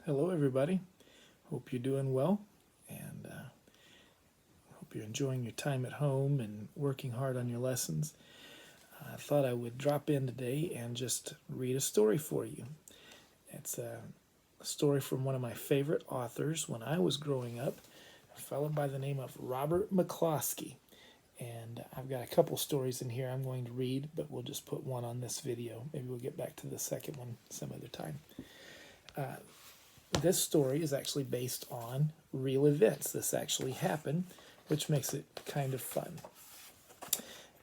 Hello, everybody. Hope you're doing well, and hope you're enjoying your time at home and working hard on your lessons. I thought I would drop in today and just read a story for you. It's a story from one of my favorite authors when I was growing up, a fellow by the name of Robert McCloskey. And I've got a couple stories in here I'm going to read, but we'll just put one on this video. Maybe we'll get back to the second one some other time. This story is actually based on real events. This actually happened, which makes it kind of fun.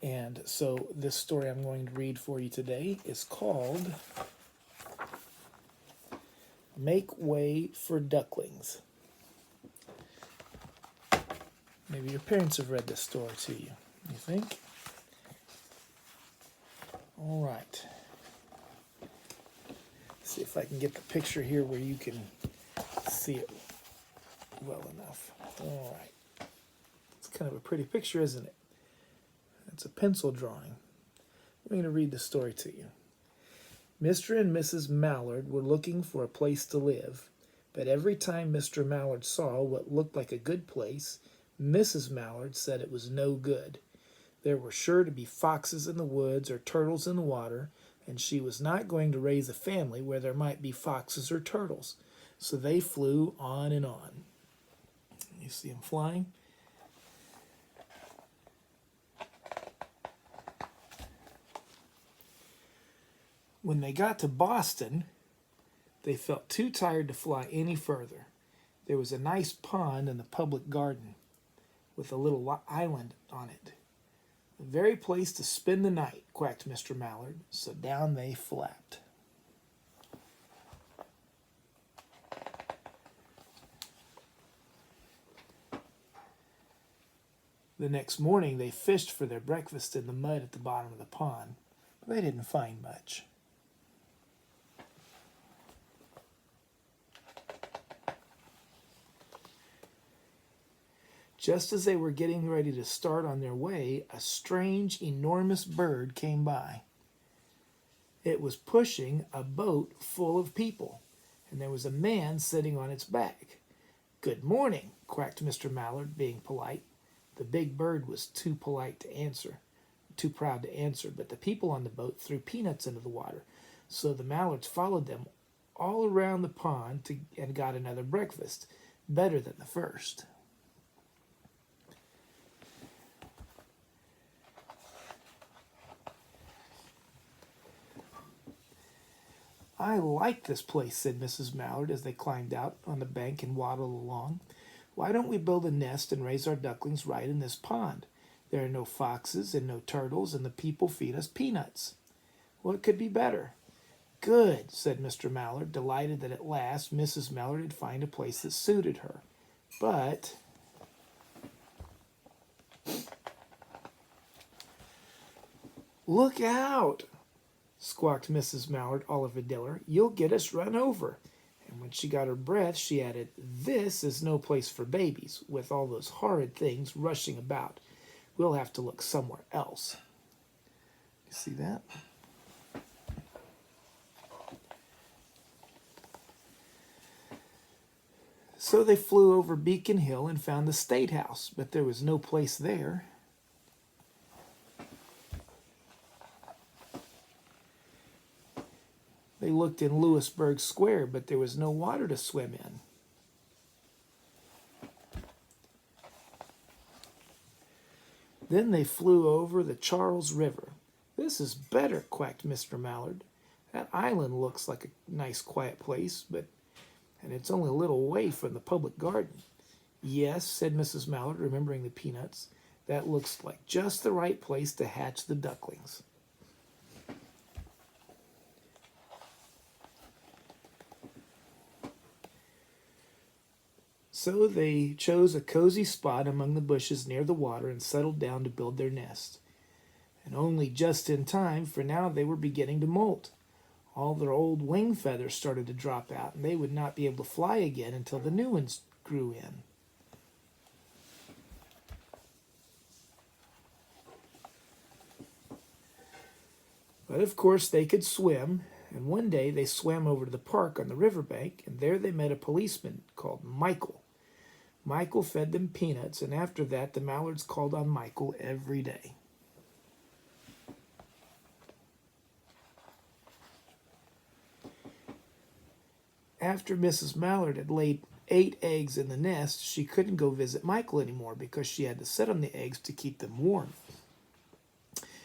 And so this story I'm going to read for you today is called Make Way for Ducklings. Maybe your parents have read this story to you, you think? All right. See if I can get the picture here where you can see it well enough. All right. It's kind of a pretty picture, isn't it? It's a pencil drawing. I'm going to read the story to you. Mr. and Mrs. Mallard were looking for a place to live, but every time Mr. Mallard saw what looked like a good place, Mrs. Mallard said it was no good. There were sure to be foxes in the woods or turtles in the water, and she was not going to raise a family where there might be foxes or turtles. So they flew on and on. You see them flying? When they got to Boston, they felt too tired to fly any further. There was a nice pond in the public garden with a little island on it. The very place to spend the night, quacked Mr. Mallard, so down they flapped. The next morning they fished for their breakfast in the mud at the bottom of the pond, but they didn't find much. Just as they were getting ready to start on their way, a strange, enormous bird came by. It was pushing a boat full of people, and there was a man sitting on its back. "Good morning," quacked Mr. Mallard, being polite. The big bird was too proud to answer, but the people on the boat threw peanuts into the water, so the Mallards followed them all around the pond and got another breakfast, better than the first. "I like this place," said Mrs. Mallard as they climbed out on the bank and waddled along. "Why don't we build a nest and raise our ducklings right in this pond? There are no foxes and no turtles, and the people feed us peanuts. What could be better?" "Good," said Mr. Mallard, delighted that at last Mrs. Mallard had found a place that suited her. But "Look out!" squawked Mrs. Mallard, Oliver Diller. "You'll get us run over." And when she got her breath, she added, "This is no place for babies, with all those horrid things rushing about. We'll have to look somewhere else." You see that? So they flew over Beacon Hill and found the State House, but there was no place there. They looked in Lewisburg Square, but there was no water to swim in. Then they flew over the Charles River. "This is better," quacked Mr. Mallard. "That island looks like a nice quiet place, and it's only a little way from the public garden." "Yes," said Mrs. Mallard, remembering the peanuts. "That looks like just the right place to hatch the ducklings." So they chose a cozy spot among the bushes near the water and settled down to build their nest. And only just in time, for now they were beginning to molt. All their old wing feathers started to drop out, and they would not be able to fly again until the new ones grew in. But of course they could swim, And one day they swam over to the park on the riverbank, and there they met a policeman called Michael. Michael fed them peanuts, and after that the mallards called on Michael every day. After Mrs. Mallard had laid 8 eggs in the nest, she couldn't go visit Michael anymore because she had to sit on the eggs to keep them warm.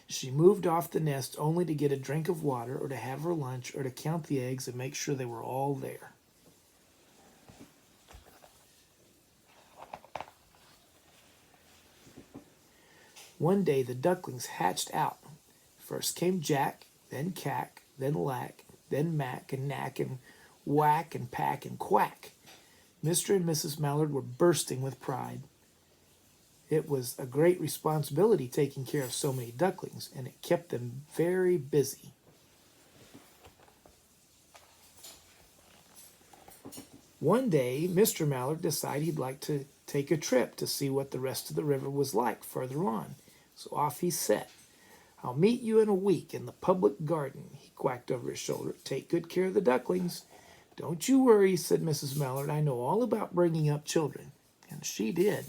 She moved off the nest only to get a drink of water or to have her lunch or to count the eggs and make sure they were all there. One day the ducklings hatched out. First came Jack, then Cack, then Lack, then Mack and Knack and Whack and Pack and Quack. Mr. and Mrs. Mallard were bursting with pride. It was a great responsibility taking care of so many ducklings, and it kept them very busy. One day, Mr. Mallard decided he'd like to take a trip to see what the rest of the river was like further on. So off he set. "I'll meet you in a week in the public garden," he quacked over his shoulder. "Take good care of the ducklings." "Don't you worry," said Mrs. Mallard. "I know all about bringing up children." And she did.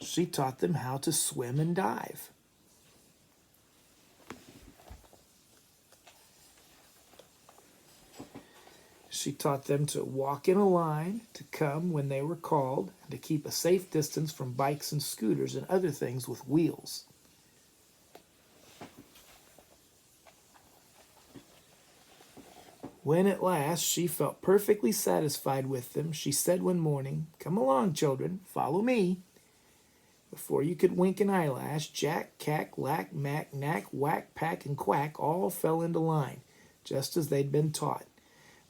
She taught them how to swim and dive. She taught them to walk in a line, to come when they were called, and to keep a safe distance from bikes and scooters and other things with wheels. When at last she felt perfectly satisfied with them, she said one morning, "Come along, children, follow me." Before you could wink an eyelash, Jack, Cack, Lack, Mack, Knack, Whack, Pack, and Quack all fell into line, just as they'd been taught.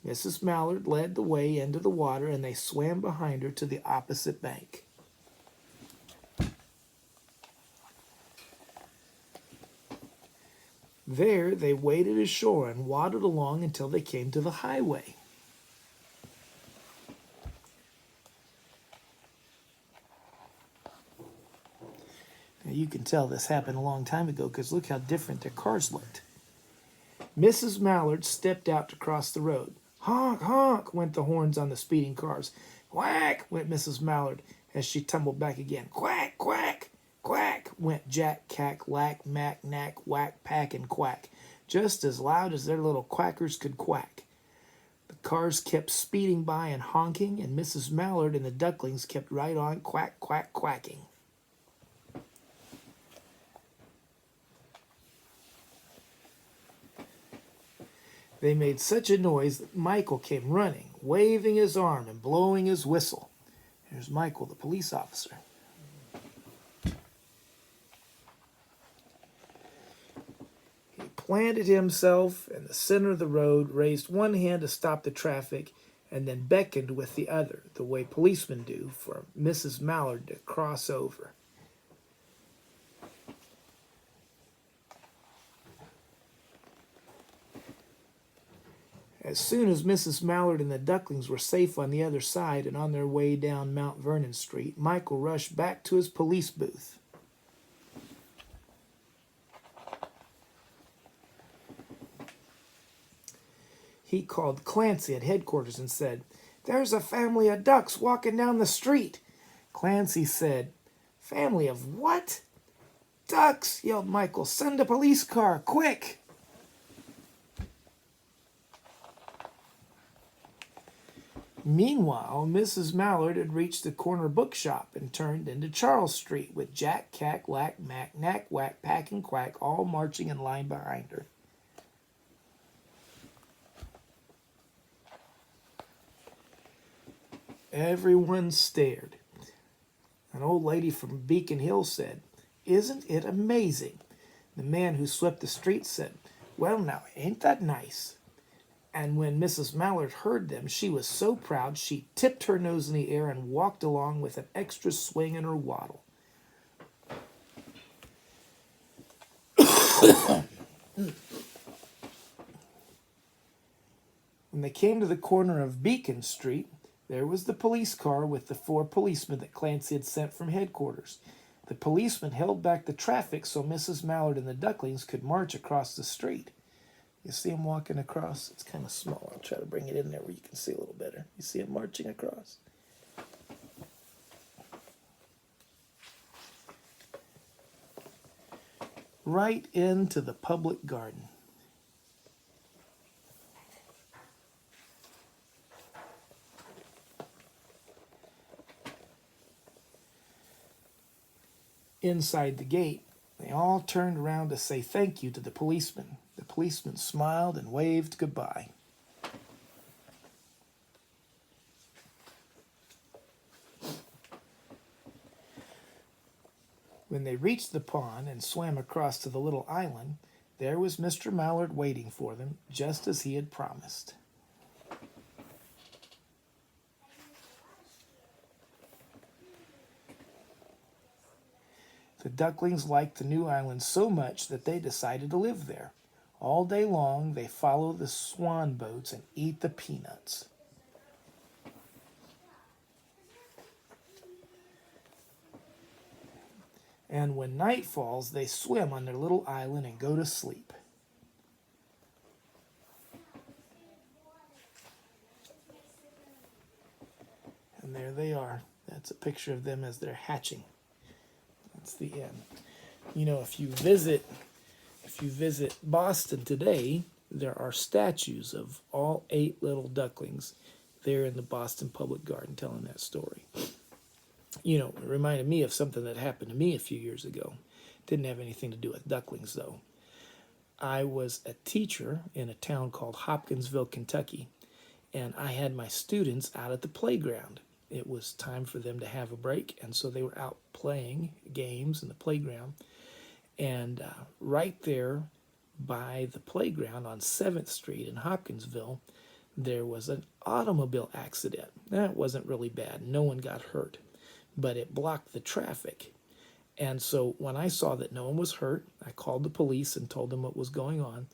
Mrs. Mallard led the way into the water, and they swam behind her to the opposite bank. There they waded ashore and waddled along until they came to the highway. Now you can tell this happened a long time ago because look how different their cars looked. Mrs. Mallard stepped out to cross the road. Honk, honk, went the horns on the speeding cars. Quack, went Mrs. Mallard as she tumbled back again. Quack, quack, quack, went Jack, Cack, Lack, Mack, Knack, Whack, Pack, and Quack, just as loud as their little quackers could quack. The cars kept speeding by and honking, and Mrs. Mallard and the ducklings kept right on quack, quack, quacking. They made such a noise that Michael came running, waving his arm and blowing his whistle. Here's Michael, the police officer. He planted himself in the center of the road, raised one hand to stop the traffic, and then beckoned with the other, the way policemen do, for Mrs. Mallard to cross over. As soon as Mrs. Mallard and the ducklings were safe on the other side and on their way down Mount Vernon Street, Michael rushed back to his police booth. He called Clancy at headquarters and said, "There's a family of ducks walking down the street." Clancy said, "Family of what?" "Ducks," yelled Michael. "Send a police car, quick." Meanwhile, Mrs. Mallard had reached the corner bookshop and turned into Charles Street with Jack, Cack, Lack, Mack, Knack, Whack, Pack, and Quack all marching in line behind her. Everyone stared. An old lady from Beacon Hill said, "Isn't it amazing?" The man who swept the street said, "Well, now, ain't that nice?" And when Mrs. Mallard heard them, she was so proud she tipped her nose in the air and walked along with an extra swing in her waddle. When they came to the corner of Beacon Street, there was the police car with the 4 policemen that Clancy had sent from headquarters. The policeman held back the traffic so Mrs. Mallard and the ducklings could march across the street. You see him walking across? It's kind of small. I'll try to bring it in there where you can see a little better. You see him marching across? Right into the public garden. Inside the gate, they all turned around to say thank you to the policeman. The policeman smiled and waved goodbye. When they reached the pond and swam across to the little island, there was Mr. Mallard waiting for them, just as he had promised. The ducklings liked the new island so much that they decided to live there. All day long, they follow the swan boats and eat the peanuts. And when night falls, they swim on their little island and go to sleep. And there they are. That's a picture of them as they're hatching. That's the end. You know, if you visit Boston today, there are statues of all 8 little ducklings there in the Boston Public Garden telling that story. You know, it reminded me of something that happened to me a few years ago. Didn't have anything to do with ducklings, though. I was a teacher in a town called Hopkinsville, Kentucky, and I had my students out at the playground. It was time for them to have a break, and so they were out playing games in the playground. And right there by the playground on 7th Street in Hopkinsville, there was an automobile accident. That wasn't really bad. No one got hurt, but it blocked the traffic. And so when I saw that no one was hurt, I called the police and told them what was going on,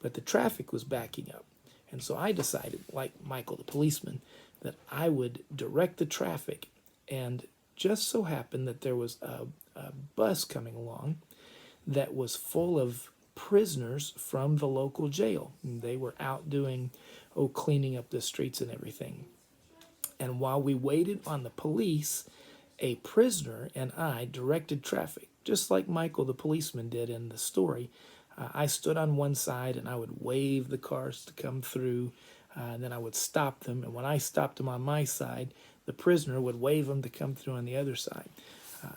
but the traffic was backing up. And so I decided, like Michael the policeman, that I would direct the traffic. And just so happened that there was a bus coming along that was full of prisoners from the local jail. And they were out doing, cleaning up the streets and everything. And while we waited on the police, a prisoner and I directed traffic, just like Michael the policeman did in the story. I stood on one side and I would wave the cars to come through, and then I would stop them. And when I stopped them on my side, the prisoner would wave them to come through on the other side. I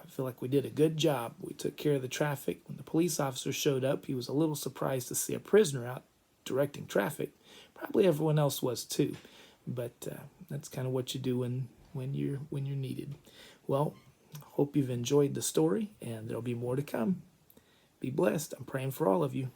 feel like we did a good job. We took care of the traffic. When the police officer showed up, he was a little surprised to see a prisoner out directing traffic. Probably everyone else was too. But that's kind of what you do when you're needed. Well, hope you've enjoyed the story, and there'll be more to come. Be blessed. I'm praying for all of you.